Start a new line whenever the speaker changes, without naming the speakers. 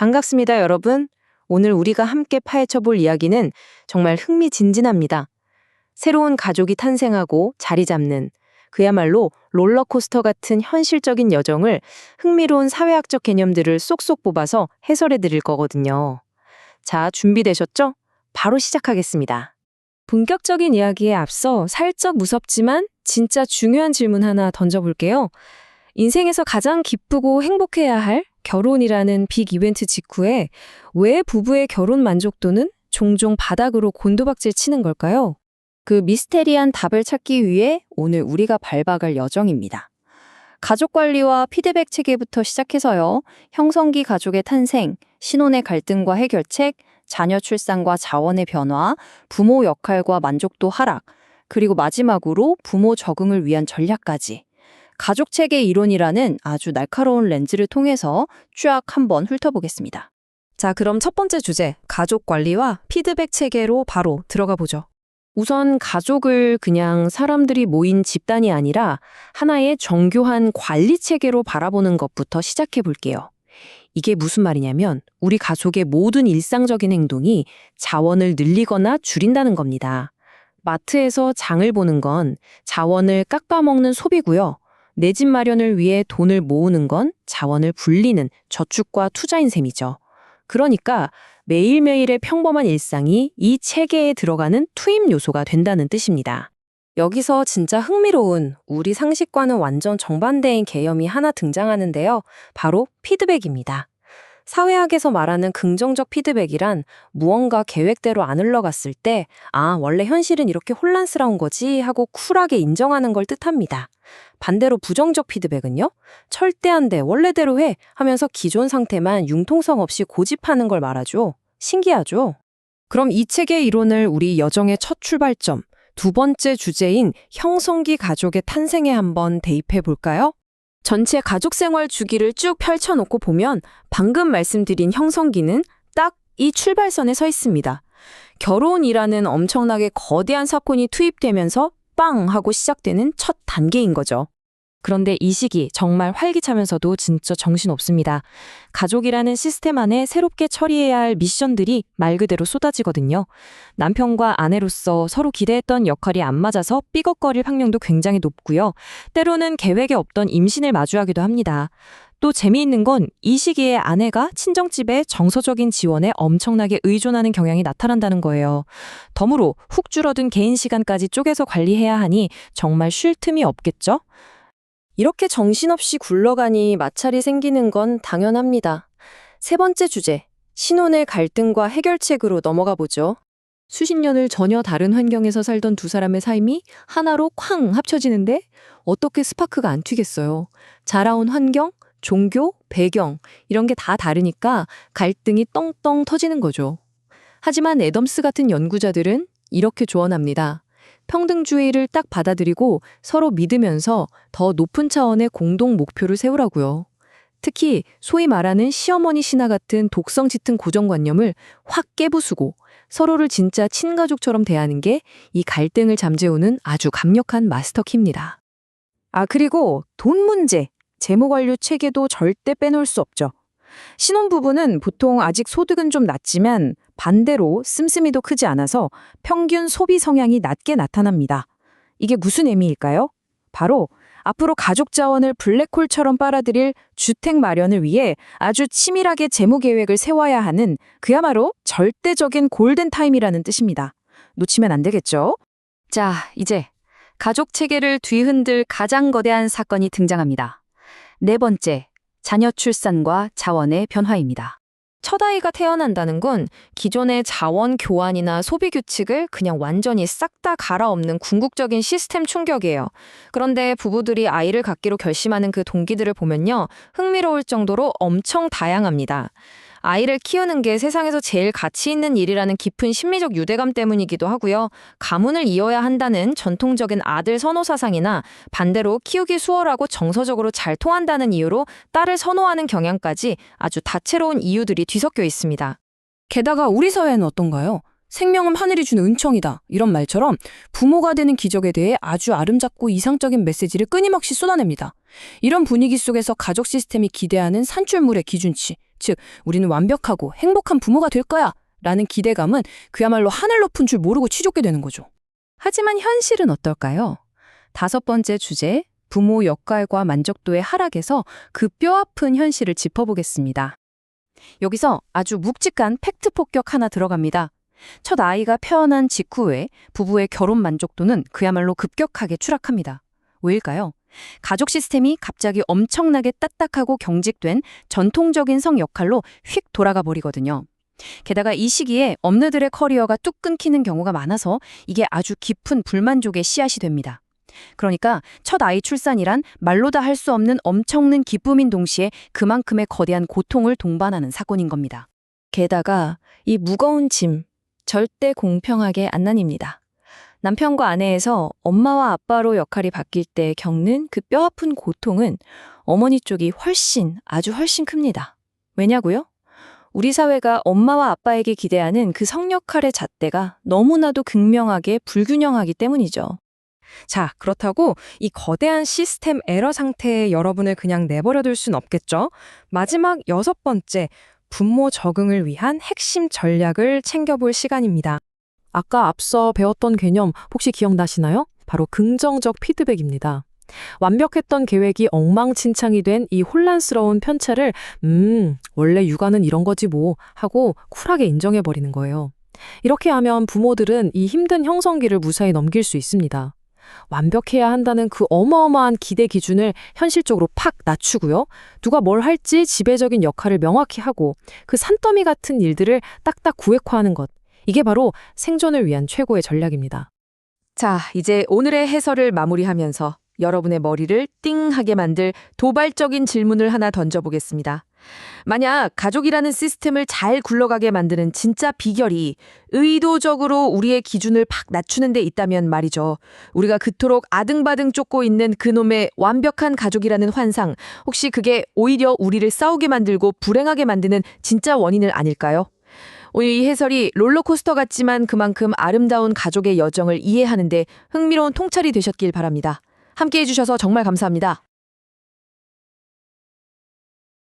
반갑습니다, 여러분. 오늘 우리가 함께 파헤쳐 볼 이야기는 정말 흥미진진합니다. 새로운 가족이 탄생하고 자리 잡는 그야말로 롤러코스터 같은 현실적인 여정을 흥미로운 사회학적 개념들을 쏙쏙 뽑아서 해설해 드릴 거거든요. 자, 준비되셨죠? 바로 시작하겠습니다. 본격적인 이야기에 앞서 살짝 무섭지만 진짜 중요한 질문 하나 던져볼게요. 인생에서 가장 기쁘고 행복해야 할 결혼이라는 빅 이벤트 직후에 왜 부부의 결혼 만족도는 종종 바닥으로 곤두박질 치는 걸까요? 그 미스테리한 답을 찾기 위해 오늘 우리가 밟아갈 여정입니다. 가족 관리와 피드백 체계부터 시작해서요. 형성기 가족의 탄생, 신혼의 갈등과 해결책, 자녀 출산과 자원의 변화, 부모 역할과 만족도 하락, 그리고 마지막으로 부모 적응을 위한 전략까지. 가족 체계 이론이라는 아주 날카로운 렌즈를 통해서 쫙 한번 훑어보겠습니다. 자, 그럼 첫 번째 주제, 가족 관리와 피드백 체계로 바로 들어가 보죠. 우선 가족을 그냥 사람들이 모인 집단이 아니라 하나의 정교한 관리 체계로 바라보는 것부터 시작해 볼게요. 이게 무슨 말이냐면 우리 가족의 모든 일상적인 행동이 자원을 늘리거나 줄인다는 겁니다. 마트에서 장을 보는 건 자원을 깎아먹는 소비고요. 내 집 마련을 위해 돈을 모으는 건 자원을 불리는 저축과 투자인 셈이죠. 그러니까 매일매일의 평범한 일상이 이 체계에 들어가는 투입 요소가 된다는 뜻입니다. 여기서 진짜 흥미로운 우리 상식과는 완전 정반대인 개념이 하나 등장하는데요. 바로 피드백입니다. 사회학에서 말하는 긍정적 피드백이란 무언가 계획대로 안 흘러갔을 때 원래 현실은 이렇게 혼란스러운 거지 하고 쿨하게 인정하는 걸 뜻합니다. 반대로 부정적 피드백은요? 절대 안 돼, 원래대로 해 하면서 기존 상태만 융통성 없이 고집하는 걸 말하죠. 신기하죠? 그럼 이 책의 이론을 우리 여정의 첫 출발점, 두 번째 주제인 형성기 가족의 탄생에 한번 대입해 볼까요? 전체 가족 생활 주기를 쭉 펼쳐놓고 보면 방금 말씀드린 형성기는 딱 이 출발선에 서 있습니다. 결혼이라는 엄청나게 거대한 사건이 투입되면서 빵 하고 시작되는 첫 단계인 거죠. 그런데 이 시기 정말 활기차면서도 진짜 정신없습니다. 가족이라는 시스템 안에 새롭게 처리해야 할 미션들이 말 그대로 쏟아지거든요. 남편과 아내로서 서로 기대했던 역할이 안 맞아서 삐걱거릴 확률도 굉장히 높고요. 때로는 계획에 없던 임신을 마주하기도 합니다. 또 재미있는 건 이 시기에 아내가 친정집의 정서적인 지원에 엄청나게 의존하는 경향이 나타난다는 거예요. 덤으로 훅 줄어든 개인 시간까지 쪼개서 관리해야 하니 정말 쉴 틈이 없겠죠? 이렇게 정신없이 굴러가니 마찰이 생기는 건 당연합니다. 세 번째 주제, 신혼의 갈등과 해결책으로 넘어가 보죠. 수십 년을 전혀 다른 환경에서 살던 두 사람의 삶이 하나로 쾅 합쳐지는데 어떻게 스파크가 안 튀겠어요. 자라온 환경, 종교, 배경 이런 게 다 다르니까 갈등이 떵떵 터지는 거죠. 하지만 애덤스 같은 연구자들은 이렇게 조언합니다. 평등주의를 딱 받아들이고 서로 믿으면서 더 높은 차원의 공동 목표를 세우라고요. 특히 소위 말하는 시어머니 신화 같은 독성 짙은 고정관념을 확 깨부수고 서로를 진짜 친가족처럼 대하는 게 이 갈등을 잠재우는 아주 강력한 마스터키입니다. 그리고 돈 문제, 재무관리 체계도 절대 빼놓을 수 없죠. 신혼부부는 보통 아직 소득은 좀 낮지만 반대로 씀씀이도 크지 않아서 평균 소비 성향이 낮게 나타납니다. 이게 무슨 의미일까요? 바로 앞으로 가족 자원을 블랙홀처럼 빨아들일 주택 마련을 위해 아주 치밀하게 재무 계획을 세워야 하는 그야말로 절대적인 골든타임이라는 뜻입니다. 놓치면 안 되겠죠? 자, 이제 가족 체계를 뒤흔들 가장 거대한 사건이 등장합니다. 네 번째, 자녀 출산과 자원의 변화입니다. 첫 아이가 태어난다는 건 기존의 자원 교환이나 소비 규칙을 그냥 완전히 싹 다 갈아엎는 궁극적인 시스템 충격이에요. 그런데 부부들이 아이를 갖기로 결심하는 그 동기들을 보면요, 흥미로울 정도로 엄청 다양합니다. 아이를 키우는 게 세상에서 제일 가치 있는 일이라는 깊은 심리적 유대감 때문이기도 하고요. 가문을 이어야 한다는 전통적인 아들 선호 사상이나 반대로 키우기 수월하고 정서적으로 잘 통한다는 이유로 딸을 선호하는 경향까지 아주 다채로운 이유들이 뒤섞여 있습니다. 게다가 우리 사회는 어떤가요? 생명은 하늘이 주는 은총이다. 이런 말처럼 부모가 되는 기적에 대해 아주 아름답고 이상적인 메시지를 끊임없이 쏟아냅니다. 이런 분위기 속에서 가족 시스템이 기대하는 산출물의 기준치,
즉 우리는 완벽하고 행복한 부모가 될 거야 라는 기대감은 그야말로 하늘 높은 줄 모르고 치솟게 되는 거죠. 하지만 현실은 어떨까요? 5번째 주제, 부모 역할과 만족도의 하락에서 그 뼈아픈 현실을 짚어보겠습니다. 여기서 아주 묵직한 팩트 폭격 하나 들어갑니다. 첫 아이가 태어난 직후에 부부의 결혼 만족도는 그야말로 급격하게 추락합니다. 왜일까요? 가족 시스템이 갑자기 엄청나게 딱딱하고 경직된 전통적인 성 역할로 휙 돌아가 버리거든요. 게다가 이 시기에 엄느들의 커리어가 뚝 끊기는 경우가 많아서 이게 아주 깊은 불만족의 씨앗이 됩니다. 그러니까 첫 아이 출산이란 말로 다 할 수 없는 엄청난 기쁨인 동시에 그만큼의 거대한 고통을 동반하는 사건인 겁니다.
게다가 이 무거운 짐, 절대 공평하게 안 나뉩니다. 남편과 아내에서 엄마와 아빠로 역할이 바뀔 때 겪는 그 뼈아픈 고통은 어머니 쪽이 아주 훨씬 큽니다. 왜냐고요? 우리 사회가 엄마와 아빠에게 기대하는 그 성역할의 잣대가 너무나도 극명하게 불균형하기 때문이죠.
자, 그렇다고 이 거대한 시스템 에러 상태에 여러분을 그냥 내버려둘 순 없겠죠? 마지막 6번째, 부모 적응을 위한 핵심 전략을 챙겨볼 시간입니다. 아까 앞서 배웠던 개념 혹시 기억나시나요? 바로 긍정적 피드백입니다. 완벽했던 계획이 엉망진창이 된 이 혼란스러운 편차를 원래 육아는 이런 거지 뭐 하고 쿨하게 인정해버리는 거예요. 이렇게 하면 부모들은 이 힘든 형성기를 무사히 넘길 수 있습니다. 완벽해야 한다는 그 어마어마한 기대 기준을 현실적으로 팍 낮추고요. 누가 뭘 할지 지배적인 역할을 명확히 하고 그 산더미 같은 일들을 딱딱 구획화하는 것. 이게 바로 생존을 위한 최고의 전략입니다.
자, 이제 오늘의 해설을 마무리하면서 여러분의 머리를 띵하게 만들 도발적인 질문을 하나 던져보겠습니다. 만약 가족이라는 시스템을 잘 굴러가게 만드는 진짜 비결이 의도적으로 우리의 기준을 팍 낮추는 데 있다면 말이죠. 우리가 그토록 아등바등 쫓고 있는 그놈의 완벽한 가족이라는 환상, 혹시 그게 오히려 우리를 싸우게 만들고 불행하게 만드는 진짜 원인은 아닐까요? 오늘 이 해설이 롤러코스터 같지만 그만큼 아름다운 가족의 여정을 이해하는 데 흥미로운 통찰이 되셨길 바랍니다. 함께해 주셔서 정말 감사합니다.